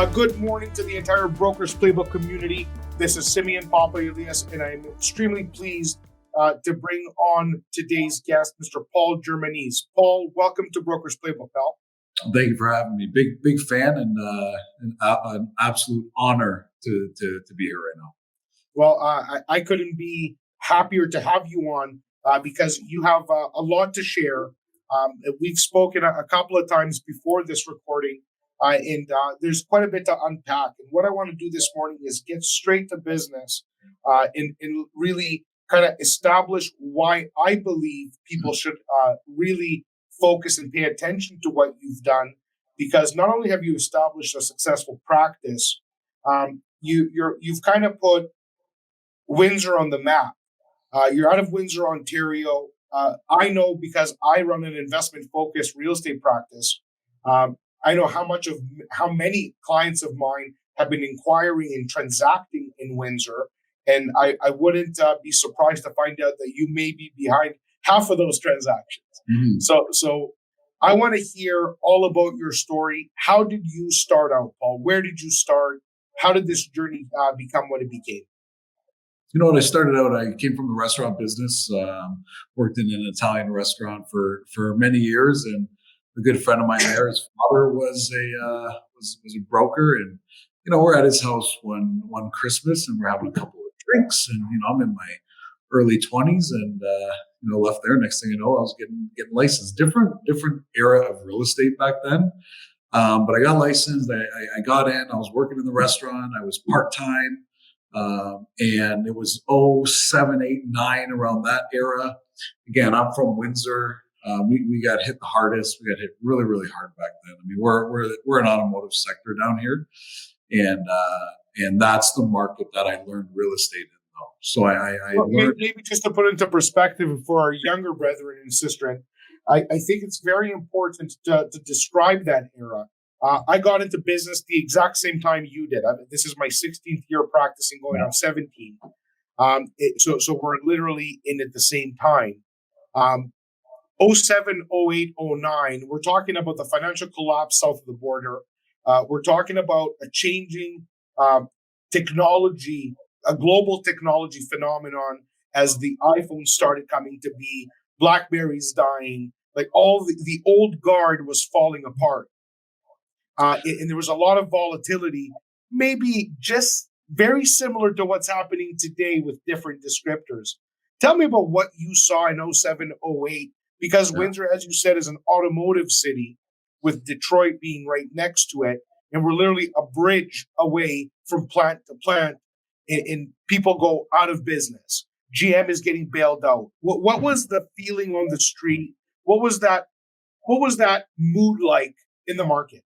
Good morning to the entire Brokers Playbook community. This is Simeon Papalias, and I'm extremely pleased to bring on today's guest, Mr. Paul Germanese. Paul, welcome to Brokers Playbook, pal. Thank you for having me. Big fan and an absolute honor to be here right now. Well, I couldn't be happier to have you on because you have a lot to share. We've spoken a couple of times before this recording. And there's quite a bit to unpack. And what I want to do this morning is get straight to business and really kind of establish why I believe people should really focus and pay attention to what you've done. Because not only have you established a successful practice, you've kind of put Windsor on the map. You're out of Windsor, Ontario. I know because I run an investment-focused real estate practice. I know how many clients of mine have been inquiring and transacting in Windsor, and I wouldn't be surprised to find out that you may be behind half of those transactions. Mm-hmm. So I want to hear all about your story. How did you start out, Paul? Where did you start? How did this journey become what it became? You know, when I started out, I came from the restaurant business, worked in an Italian restaurant for many years, and a good friend of mine there, his father was a broker, and we're at his house one Christmas, and we're having a couple of drinks, and I'm in my early 20s, and left there. Next thing you know, I was getting licensed. Different era of real estate back then, but I got licensed. I got in. I was working in the restaurant. I was part time, and it was 07, 08, 09 around that era. Again, I'm from Windsor. We got hit the hardest. We got hit really, really hard back then. I mean, we're an automotive sector down here, and that's the market that I learned real estate in. Though, so I learned. Maybe just to put into perspective for our younger brethren and sistren, I think it's very important to describe that era. I got into business the exact same time you did. This is my 16th year practicing, going on 17. So we're literally in at the same time. 07, 08, 09, we're talking about the financial collapse south of the border. We're talking about a changing technology, a global technology phenomenon as the iPhone started coming to be, BlackBerry's dying, like all the old guard was falling apart. And there was a lot of volatility, maybe just very similar to what's happening today with different descriptors. Tell me about what you saw in 07, 08. Because Windsor, as you said, is an automotive city with Detroit being right next to it. And we're literally a bridge away from plant to plant. And people go out of business. GM is getting bailed out. What was the feeling on the street? What was that mood like in the market?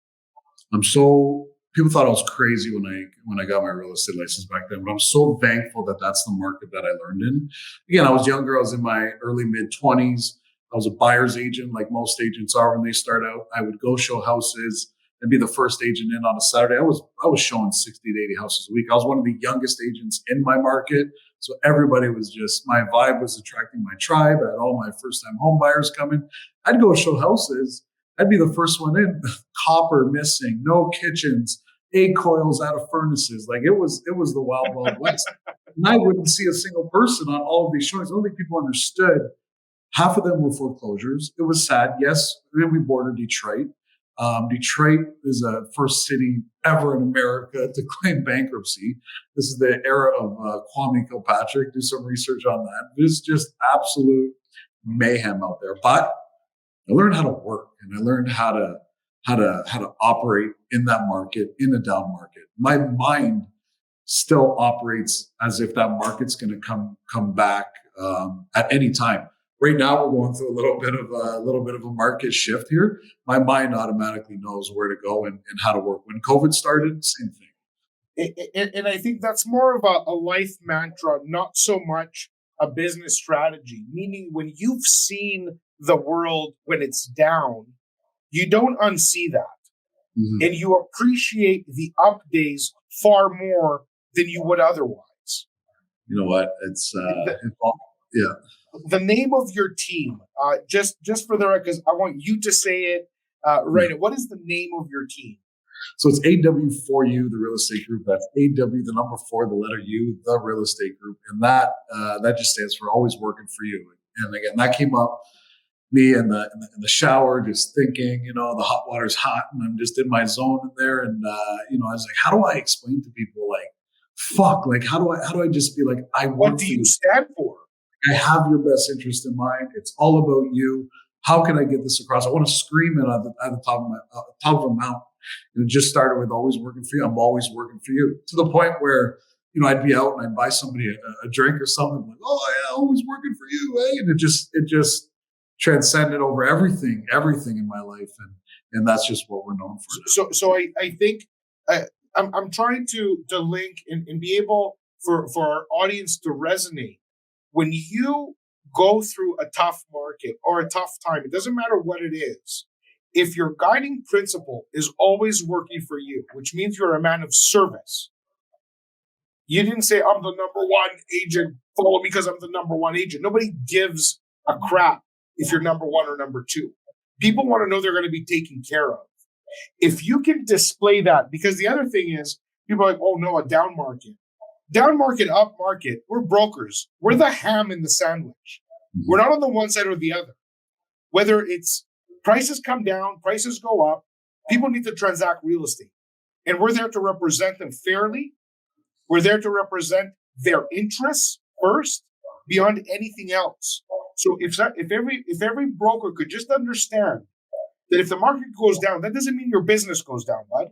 People thought I was crazy when I got my real estate license back then. But I'm so thankful that that's the market that I learned in. Again, I was younger. I was in my early mid-20s. I was a buyer's agent, like most agents are when they start out. I would go show houses and be the first agent in on a Saturday. I was showing 60 to 80 houses a week. I was one of the youngest agents in my market. So everybody was just, my vibe was attracting my tribe. I had all my first-time home buyers coming. I'd go show houses. I'd be the first one in. Copper missing, no kitchens, egg coils out of furnaces. Like it was the wild, wild west. And I wouldn't see a single person on all of these showings. I don't think people understood. Half of them were foreclosures. It was sad. Yes, then we bordered Detroit. Detroit is the first city ever in America to claim bankruptcy. This is the era of Kwame Kilpatrick. Do some research on that. It's just absolute mayhem out there. But I learned how to work, and I learned how to operate in that market, in a down market. My mind still operates as if that market's going to come back at any time. Right now, we're going through a little bit of a market shift here. My mind automatically knows where to go and how to work. When COVID started, same thing. And I think that's more of a life mantra, not so much a business strategy. Meaning, when you've seen the world when it's down, you don't unsee that, and you appreciate the up days far more than you would otherwise. You know what? It's yeah. The name of your team, just for the record, because I want you to say it right. What is the name of your team? So it's AW4U, the real estate group. That's AW, the number 4, the letter U, the real estate group. And that just stands for always working for you. And again, that came up me in the shower, just thinking, the hot water's hot and I'm just in my zone in there. And, I was like, how do I explain to people fuck, how do I just be like, I What work do for you you. stand for? I have your best interest in mind. It's all about you. How can I get this across? I want to scream it at the top of a mountain. And it just started with always working for you. I'm always working for you, to the point where, I'd be out and I'd buy somebody a drink or something, like, oh yeah, always working for you, eh? And it just transcended over everything in my life, and that's just what we're known for. So I think I'm trying to link and be able for our audience to resonate. When you go through a tough market or a tough time, it doesn't matter what it is. If your guiding principle is always working for you, which means you're a man of service. You didn't say, I'm the number one agent, follow me because I'm the number one agent. Nobody gives a crap if you're number one or number two. People want to know they're going to be taken care of. If you can display that, because the other thing is, people are like, oh no, a down market. Down market, up market, we're brokers. We're the ham in the sandwich. We're not on the one side or the other. Whether it's prices come down, prices go up, people need to transact real estate. And we're there to represent them fairly. We're there to represent their interests first, beyond anything else. So if every broker could just understand that if the market goes down, that doesn't mean your business goes down, bud.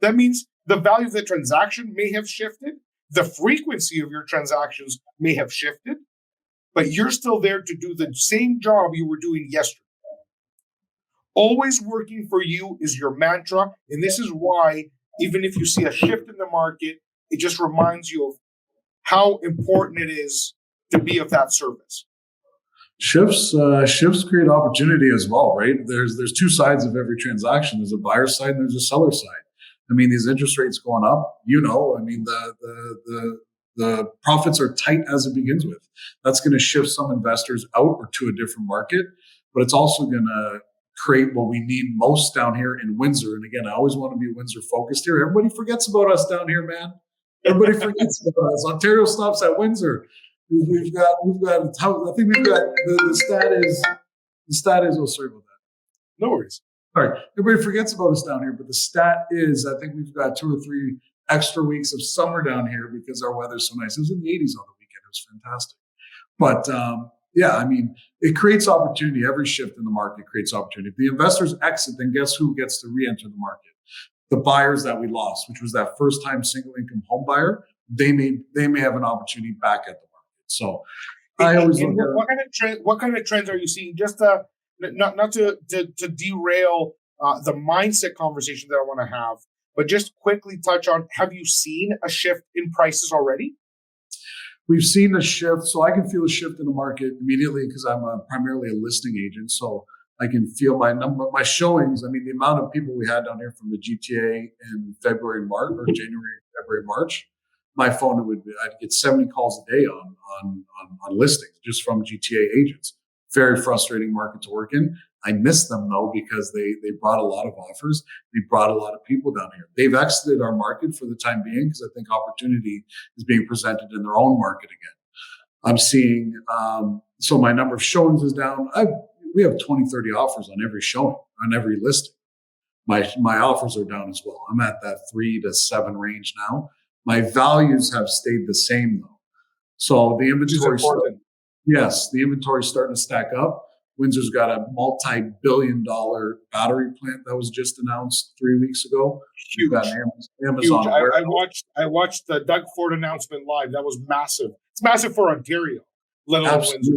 That means the value of the transaction may have shifted. The frequency of your transactions may have shifted, but you're still there to do the same job you were doing yesterday. Always working for you is your mantra. And this is why, even if you see a shift in the market, it just reminds you of how important it is to be of that service. Shifts create opportunity as well, right? There's two sides of every transaction. There's a buyer side and there's a seller side. I mean, these interest rates going up, the profits are tight as it begins with. That's going to shift some investors out or to a different market, but it's also going to create what we need most down here in Windsor. And again, I always want to be Windsor focused here. Everybody forgets about us down here, man. Everybody forgets about us. Ontario stops at Windsor. We've got. I think we've got the stat is. Oh, sorry about that. No worries. Sorry, everybody forgets about us down here, but the stat is I think we've got 2 or 3 extra weeks of summer down here because our weather's so nice. It was in the 80s on the weekend. It was fantastic. But it creates opportunity. Every shift in the market creates opportunity. If the investors exit, then guess who gets to re-enter the market? The buyers that we lost, which was that first-time single-income home buyer. They may have an opportunity back at the market. So I always look at what kind of trends are you seeing? Just not to derail the mindset conversation that I want to have, but just quickly touch on: have you seen a shift in prices already? We've seen a shift, so I can feel a shift in the market immediately because I'm primarily a listing agent. So I can feel my showings. I mean, the amount of people we had down here from the GTA in February, March, or January, February, March. My phone I'd get 70 calls a day on listings just from GTA agents. Very frustrating market to work in. I miss them though because they brought a lot of offers. They brought a lot of people down here. They've exited our market for the time being because I think opportunity is being presented in their own market again. I'm seeing so my number of showings is down. We have 20, 30 offers on every showing, on every listing. My offers are down as well. I'm at that 3 to 7 range now. My values have stayed the same though. So the inventory, the inventory is starting to stack up. Windsor's got a multi-billion-dollar battery plant that was just announced 3 weeks ago. Huge. We've got Amazon. Huge. I watched the Doug Ford announcement live. That was massive. It's massive for Ontario, let alone Windsor.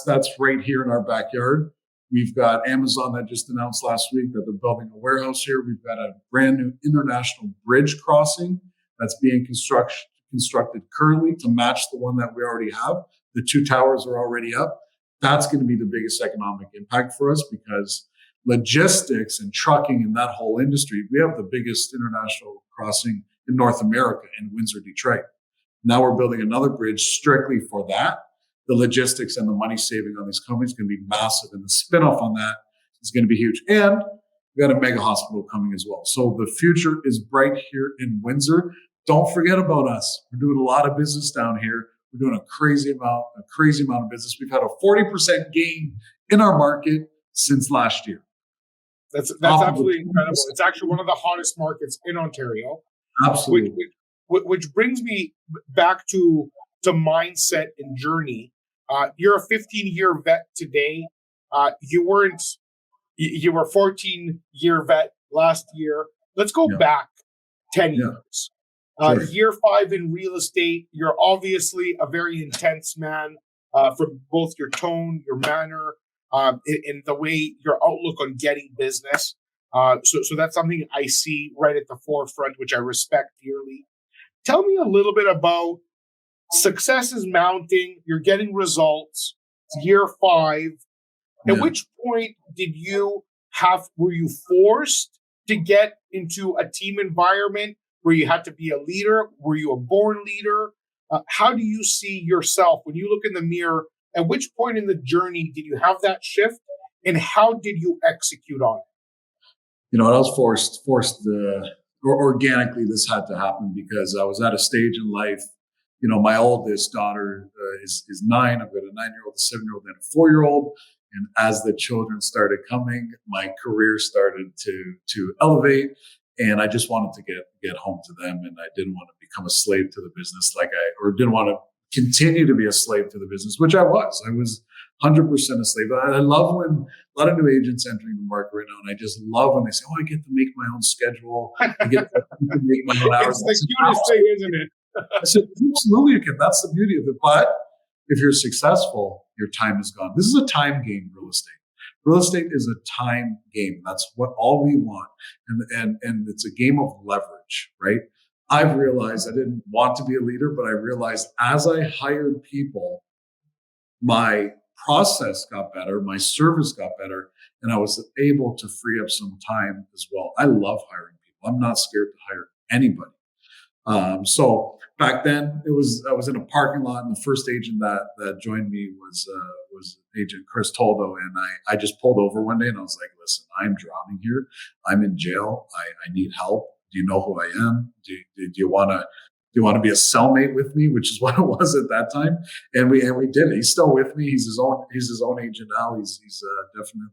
That's right here in our backyard. We've got Amazon that just announced last week that they're building a warehouse here. We've got a brand new international bridge crossing that's being constructed currently to match the one that we already have. The 2 towers are already up. That's going to be the biggest economic impact for us because logistics and trucking and that whole industry, we have the biggest international crossing in North America in Windsor, Detroit. Now we're building another bridge strictly for that. The logistics and the money saving on these companies is going to be massive. And the spinoff on that is going to be huge. And We got a mega hospital coming as well. So the future is bright here in Windsor. Don't forget about us. We're doing a lot of business down here. We're doing a crazy amount of business. We've had a 40% gain in our market since last year. That's absolutely incredible. It's actually one of the hottest markets in Ontario. Absolutely. Which brings me back to mindset and journey. You're a 15-year vet today. You were a 14-year vet last year. Let's go back 10 years. Sure. Year 5 in real estate. You're obviously a very intense man from both your tone, your manner, in the way your outlook on getting business. So that's something I see right at the forefront, which I respect dearly. Tell me a little bit about success is mounting. You're getting results. It's year 5. At which point were you forced to get into a team environment where you had to be a leader? Were you a born leader? How do you see yourself when you look in the mirror? At which point in the journey did you have that shift, and how did you execute on it? I was forced or organically this had to happen because I was at a stage in life. My oldest daughter is 9. I've got a 9-year-old, a 7-year-old, and a 4-year-old. And as the children started coming, my career started to elevate, and I just wanted to get home to them, and I didn't want to become a slave to the business or didn't want to continue to be a slave to the business, which I was. I was 100% a slave. I love when a lot of new agents entering the market right now, and I just love when they say, I get to make my own schedule. I get to make my own hours. It's the cutest thing, isn't it? I said, absolutely, you can. That's the beauty of it. But if you're successful, your time is gone. This is a time game, real estate. Real estate is a time game. That's all we want. And it's a game of leverage, right? I've realized I didn't want to be a leader, but I realized as I hired people, my process got better, my service got better, and I was able to free up some time as well. I love hiring people. I'm not scared to hire anybody. So back then I was in a parking lot, and the first agent that joined me was Agent Chris Toldo. And I just pulled over one day and I was like, listen, I'm drowning here. I'm in jail. I need help. Do you know who I am? Do you want to be a cellmate with me? Which is what it was at that time. And we did it. He's still with me. He's his own agent now. He's definitely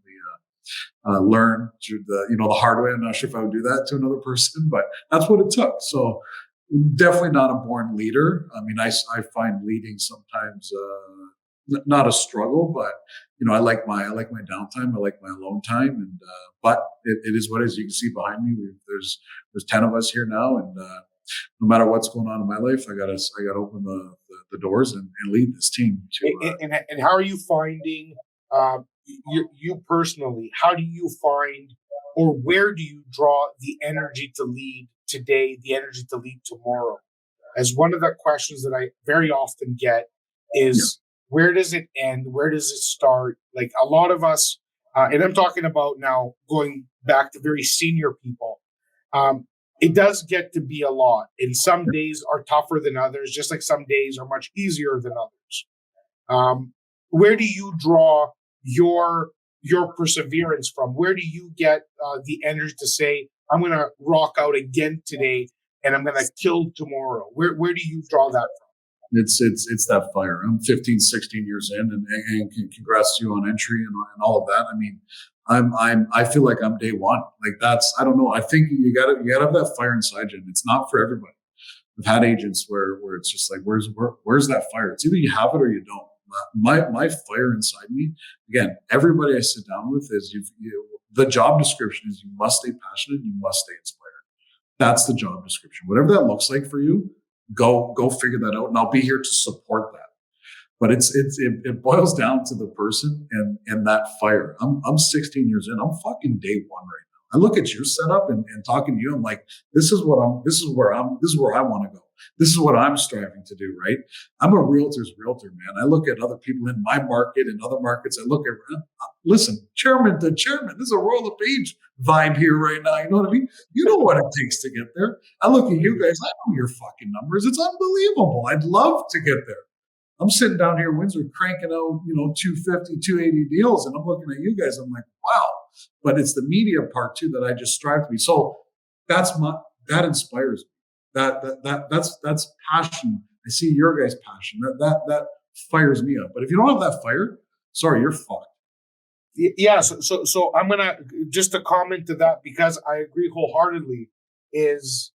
learned through the hard way. I'm not sure if I would do that to another person, but that's what it took. So definitely not a born leader. I mean, I find leading sometimes not a struggle, but I like my downtime. I like my alone time, and but it is what it is. You can see behind me, there's 10 of us here now, and no matter what's going on in my life, I gotta open the doors and lead this team. And how are you finding you personally? How do you find, or where do you draw the energy to lead today, the energy to lead tomorrow? As one of the questions that I very often get is, where does it end? Where does it start? Like a lot of us, and I'm talking about now going back to very senior people, it does get to be a lot. And some days are tougher than others, just like some days are much easier than others. Where do you draw your perseverance from? Where do you get the energy to say, I'm going to rock out again today and I'm going to kill tomorrow? Where do you draw that from? It's that fire. I'm 15, 16 years in, and congrats to you on entry and all of that. I mean, I feel like I'm day one. Like I don't know. I think you gotta have that fire inside you, and it's not for everybody. I've had agents where it's just like, where's that fire? It's either you have it or you don't. My fire inside me, again, everybody I sit down with is the job description is you must stay passionate, you must stay inspired. That's the job description. Whatever that looks like for you, go figure that out, and I'll be here to support that. But it boils down to the person and that fire. I'm 16 years in. I'm fucking day one right now. I look at your setup and talking to you. I'm like, this is where I want to go. This is what I'm striving to do. Right. I'm a realtor's realtor, man. I look at other people in my market and other markets. I look at, listen, chairman to chairman. There's a Royal LePage vibe here right now. You know what I mean? You know what it takes to get there. I look at you guys. I know your fucking numbers. It's unbelievable. I'd love to get there. I'm sitting down here in Windsor cranking out, 250, 280 deals. And I'm looking at you guys. I'm like, wow, but it's the media part too that I just strive to be. So that inspires me. That's passion. I see your guys' passion. That fires me up. But if you don't have that fire, sorry, you're fucked. Yeah. So I'm gonna just a comment to that, because I agree wholeheartedly. Is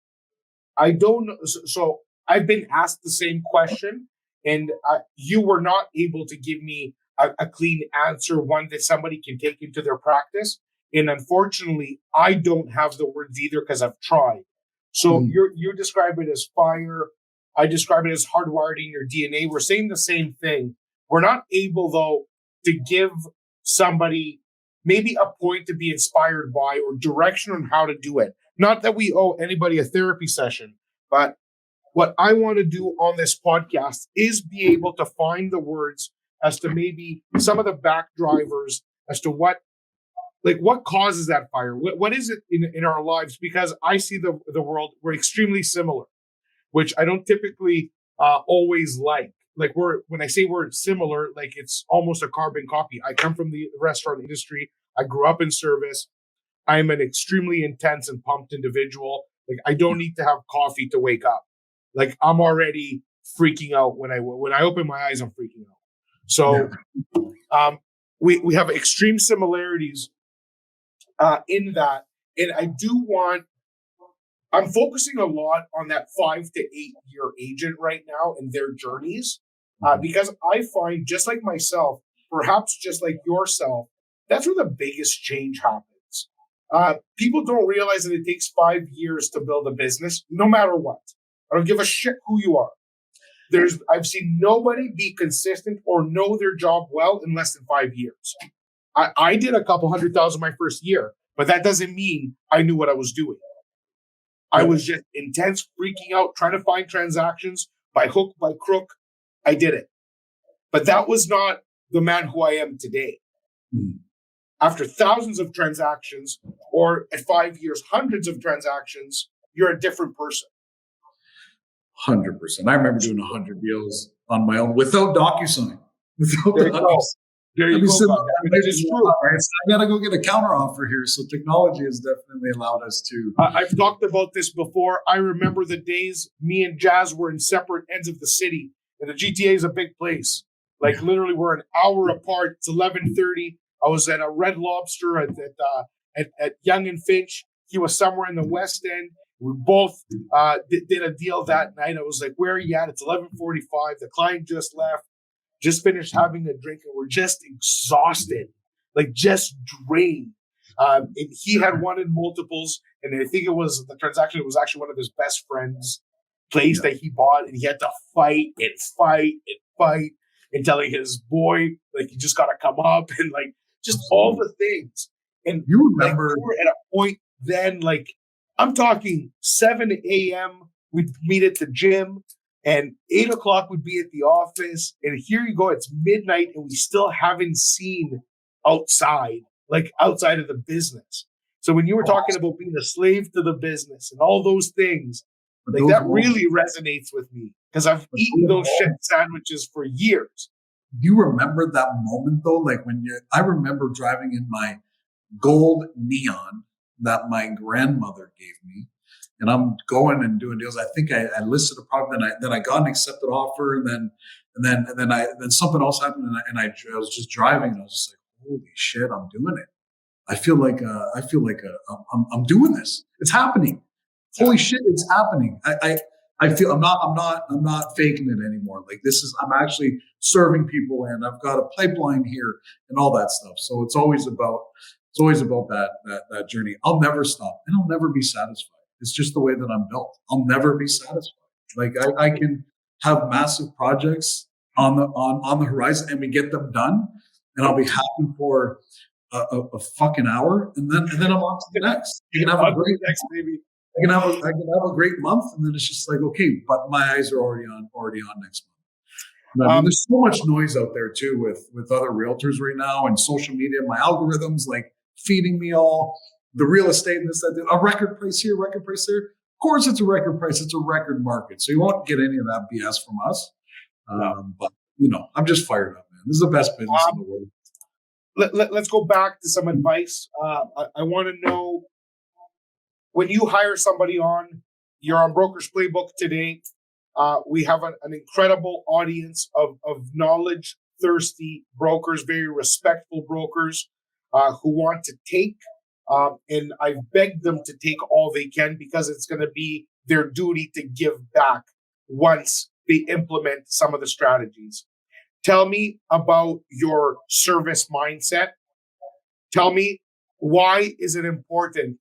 I don't know. So I've been asked the same question, and you were not able to give me a clean answer, one that somebody can take into their practice. And unfortunately, I don't have the words either, because I've tried. So you describe it as fire. I describe it as hardwired in your DNA. We're saying the same thing. We're not able, though, to give somebody maybe a point to be inspired by or direction on how to do it. Not that we owe anybody a therapy session, but what I want to do on this podcast is be able to find the words as to maybe some of the back drivers as to what causes that fire. What is it in our lives? Because I see the world, we're extremely similar, which I don't typically always like. Like when I say we're similar, like it's almost a carbon copy. I come from the restaurant industry. I grew up in service. I'm an extremely intense and pumped individual. Like I don't need to have coffee to wake up. Like I'm already freaking out when I open my eyes. I'm freaking out. So we have extreme similarities in that, and I'm focusing a lot on that 5 to 8 year agent right now and their journeys, because I find, just like myself, perhaps just like yourself, that's where the biggest change happens. People don't realize that it takes 5 years to build a business, no matter what. I don't give a shit who you are. I've seen nobody be consistent or know their job well in less than 5 years. I did a couple 100,000 my first year, but that doesn't mean I knew what I was doing. I was just intense, freaking out, trying to find transactions by hook, by crook. I did it. But that was not the man who I am today. After thousands of transactions, or at 5 years, hundreds of transactions, you're a different person. 100%. I remember doing 100 deals on my own without DocuSign. There you go. That is true. I got to go get a counter offer here. So technology has definitely allowed us to. I've talked about this before. I remember the days me and Jazz were in separate ends of the city, and the GTA is a big place. Like literally, we're an hour apart. It's 11:30. I was at a Red Lobster at Yonge and Finch. He was somewhere in the West End. We both did a deal that night. I was like, "Where are you at?" It's 11:45. The client just left. Just finished having a drink, and we're just exhausted, like just drained. And he had wanted multiples, and I think the transaction was actually one of his best friends' place that he bought, and he had to fight and telling his boy, like, you just got to come up, and like just all the things. And you remember, we were at a point then, like I'm talking 7 a.m. We'd meet at the gym. And 8 o'clock would be at the office. And here you go, it's midnight, and we still haven't seen outside of the business. So when you were talking about being a slave to the business and all those things, like that really resonates with me, because I've eaten those shit sandwiches for years. Do you remember that moment though? Like I remember driving in my gold Neon that my grandmother gave me. And I'm going and doing deals. I think I listed a product, then I got an accepted offer, and then something else happened, and I was just driving, and I was just like, holy shit, I'm doing it. I feel like I'm doing this. It's happening. Holy shit, it's happening. I feel I'm not faking it anymore. Like I'm actually serving people, and I've got a pipeline here and all that stuff. So it's always about that journey. I'll never stop, and I'll never be satisfied. It's just the way that I'm built. I'll never be satisfied. Like I can have massive projects on the horizon, and we get them done, and I'll be happy for a fucking hour, and then I'm on to the next. You can have a great next, baby. I can have a great month, and then it's just like, okay, but my eyes are already on next month. I mean, there's so much noise out there too with other realtors right now, and social media. My algorithms like feeding me all the real estate and this, that, a record price here, record price there. Of course, it's a record price. It's a record market. So you won't get any of that BS from us. But, I'm just fired up, man. This is the best business in the world. let's go back to some advice. I want to know, when you hire somebody on, you're on Brokers Playbook today. We have an incredible audience of knowledge thirsty brokers, very respectful brokers who want to take. And I've begged them to take all they can because it's going to be their duty to give back once they implement some of the strategies. Tell me about your service mindset. Tell me, why is it important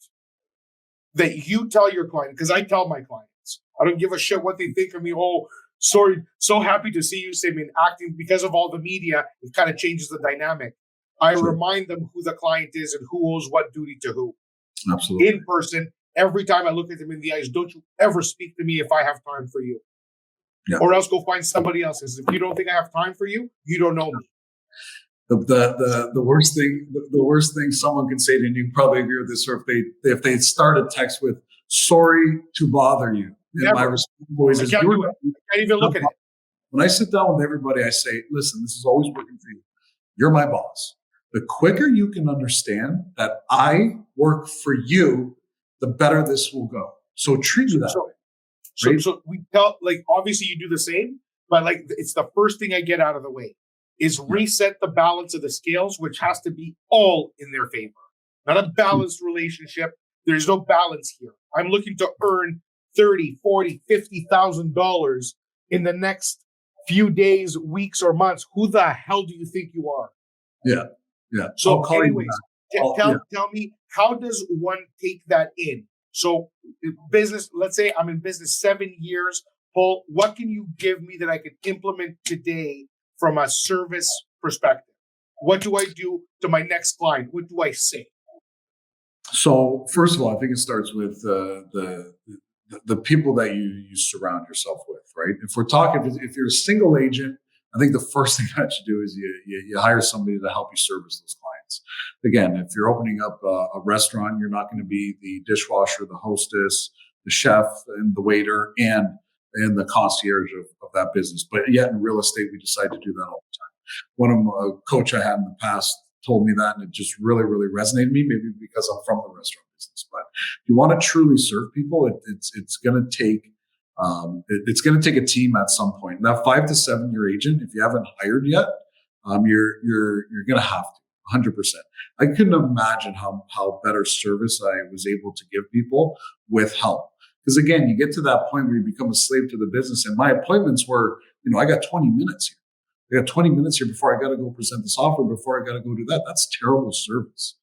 that you tell your client? Because I tell my clients, I don't give a shit what they think of me. Oh, sorry, so happy to see you, Simon, acting. Because of all the media, it kind of changes the dynamic. I remind them who the client is and who owes what duty to who. Absolutely. In person, every time I look at them in the eyes, don't you ever speak to me if I have time for you. Yeah. Or else go find somebody else. If you don't think I have time for you, you don't know me. The worst thing someone can say to you, and you can probably agree with this, or if they start a text with "sorry to bother you," and my response always is, I can't even look at it. When I sit down with everybody, I say, "Listen, this is always working for you. You're my boss. The quicker you can understand that I work for you, the better this will go. So treat me that way." Right? So we tell, like, obviously you do the same, but like it's the first thing I get out of the way is reset the balance of the scales, which has to be all in their favor. Not a balanced relationship. There's no balance here. I'm looking to earn $30,000, $40,000, $50,000 in the next few days, weeks, or months. Who the hell do you think you are? Yeah. So anyways, tell me, how does one take that in? So business, let's say I'm in business 7 years. Paul, what can you give me that I can implement today from a service perspective? What do I do to my next client? What do I say? So first of all, I think it starts with the people that you surround yourself with, right? If we're talking, if you're a single agent, I think the first thing that you do is you hire somebody to help you service those clients. Again, if you're opening up a restaurant, you're not going to be the dishwasher, the hostess, the chef, and the waiter, and the concierge of that business. But yet in real estate, we decide to do that all the time. One of a coach I had in the past told me that, and it just really, really resonated with me, maybe because I'm from the restaurant business. But if you want to truly serve people, it's going to take a team at some point. That 5 to 7 year agent, if you haven't hired yet, you're going to have to 100%. I couldn't imagine how better service I was able to give people with help. Because again, you get to that point where you become a slave to the business. And my appointments were, I got 20 minutes here. I got 20 minutes here before I got to go present this offer, before I got to go do that. That's terrible service.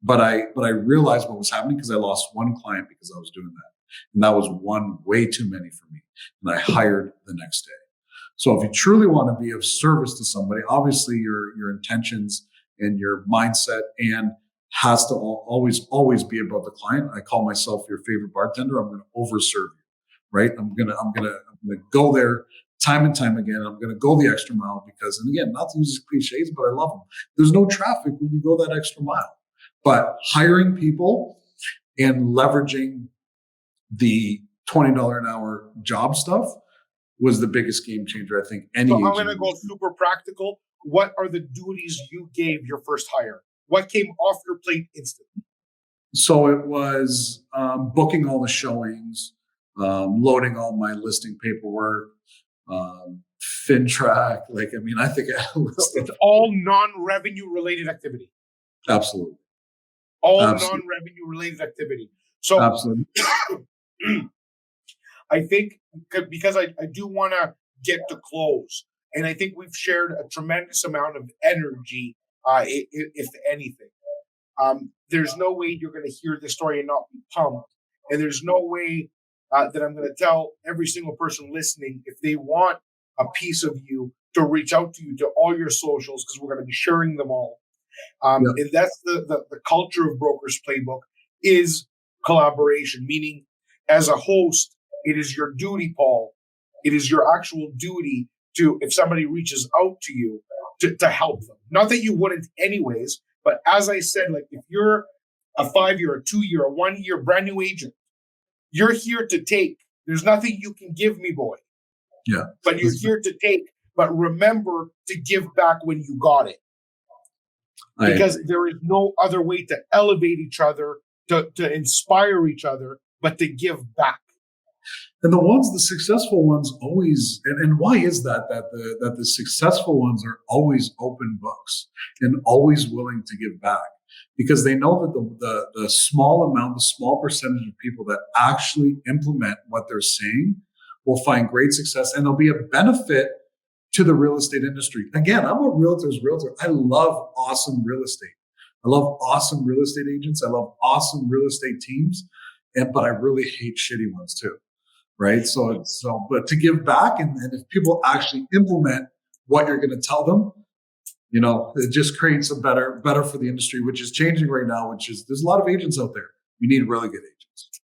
But I realized what was happening because I lost one client because I was doing that. And that was one way too many for me. And I hired the next day. So if you truly want to be of service to somebody, obviously your intentions and your mindset and has to always be about the client. I call myself your favorite bartender. I'm going to overserve you, right? I'm going to go there time and time again. I'm going to go the extra mile because, and again, not to use these cliches, but I love them. There's no traffic when you go that extra mile. But hiring people and leveraging the $20 an hour job stuff was the biggest game changer, I think. So I'm going to go super practical. What are the duties you gave your first hire? What came off your plate instantly? So it was booking all the showings, loading all my listing paperwork, FinTrack. I think it's all non-revenue related activity. Absolutely. Non-revenue related activity. So absolutely. I think because I do want to get to close, and I think we've shared a tremendous amount of energy, if anything. There's no way you're going to hear this story and not be pumped. And there's no way that I'm going to tell every single person listening, if they want a piece of you, to reach out to you to all your socials, because we're going to be sharing them all. And that's the culture of Brokers Playbook is collaboration, meaning as a host, it is your duty, Paul. It is your actual duty to, if somebody reaches out to you, to help them. Not that you wouldn't anyways, but as I said, like if you're a 5-year, a 2-year, a 1-year brand new agent, you're here to take. There's nothing you can give me, boy. Yeah. But you're here to take. But remember to give back when you got it. because there is no other way to elevate each other, to inspire each other, but to give back. And the successful ones always, and why is that the successful ones are always open books and always willing to give back? Because they know that the small percentage of people that actually implement what they're saying will find great success, and there'll be a benefit to the real estate industry. Again, I'm a realtor's realtor. I love awesome real estate. I love awesome real estate agents. I love awesome real estate teams, but I really hate shitty ones too. Right. But to give back, and if people actually implement what you're going to tell them, it just creates a better for the industry, which is changing right now, there's a lot of agents out there. We need really good agents.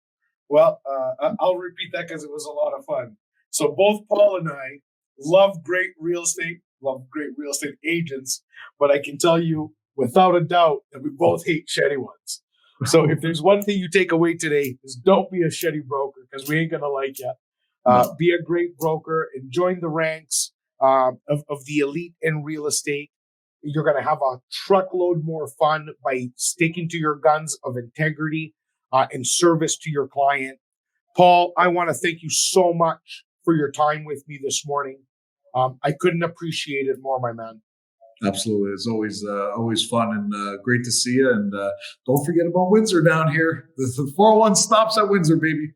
Well, I'll repeat that because it was a lot of fun. So both Paul and I love great real estate agents, but I can tell you without a doubt that we both hate shitty ones. So if there's one thing you take away today, is don't be a shitty broker, because we ain't going to like you. Be a great broker and join the ranks of the elite in real estate. You're going to have a truckload more fun by sticking to your guns of integrity and service to your client. Paul, I want to thank you so much for your time with me this morning. I couldn't appreciate it more, my man. Absolutely. It's always fun and great to see you. And don't forget about Windsor down here. The 401 stops at Windsor, baby.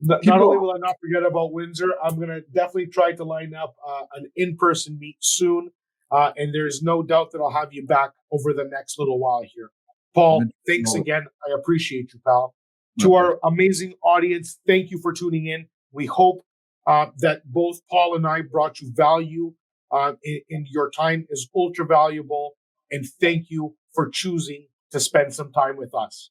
Not only will I not forget about Windsor, I'm going to definitely try to line up an in-person meet soon. And there's no doubt that I'll have you back over the next little while here. Paul, thanks again. I appreciate you, pal. To our amazing audience, thank you for tuning in. We hope that both Paul and I brought you value. In your time is ultra valuable, and thank you for choosing to spend some time with us.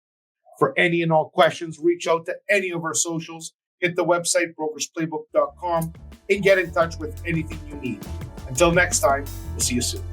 For any and all questions, reach out to any of our socials, hit the website brokersplaybook.com, and get in touch with anything you need. Until next time, we'll see you soon.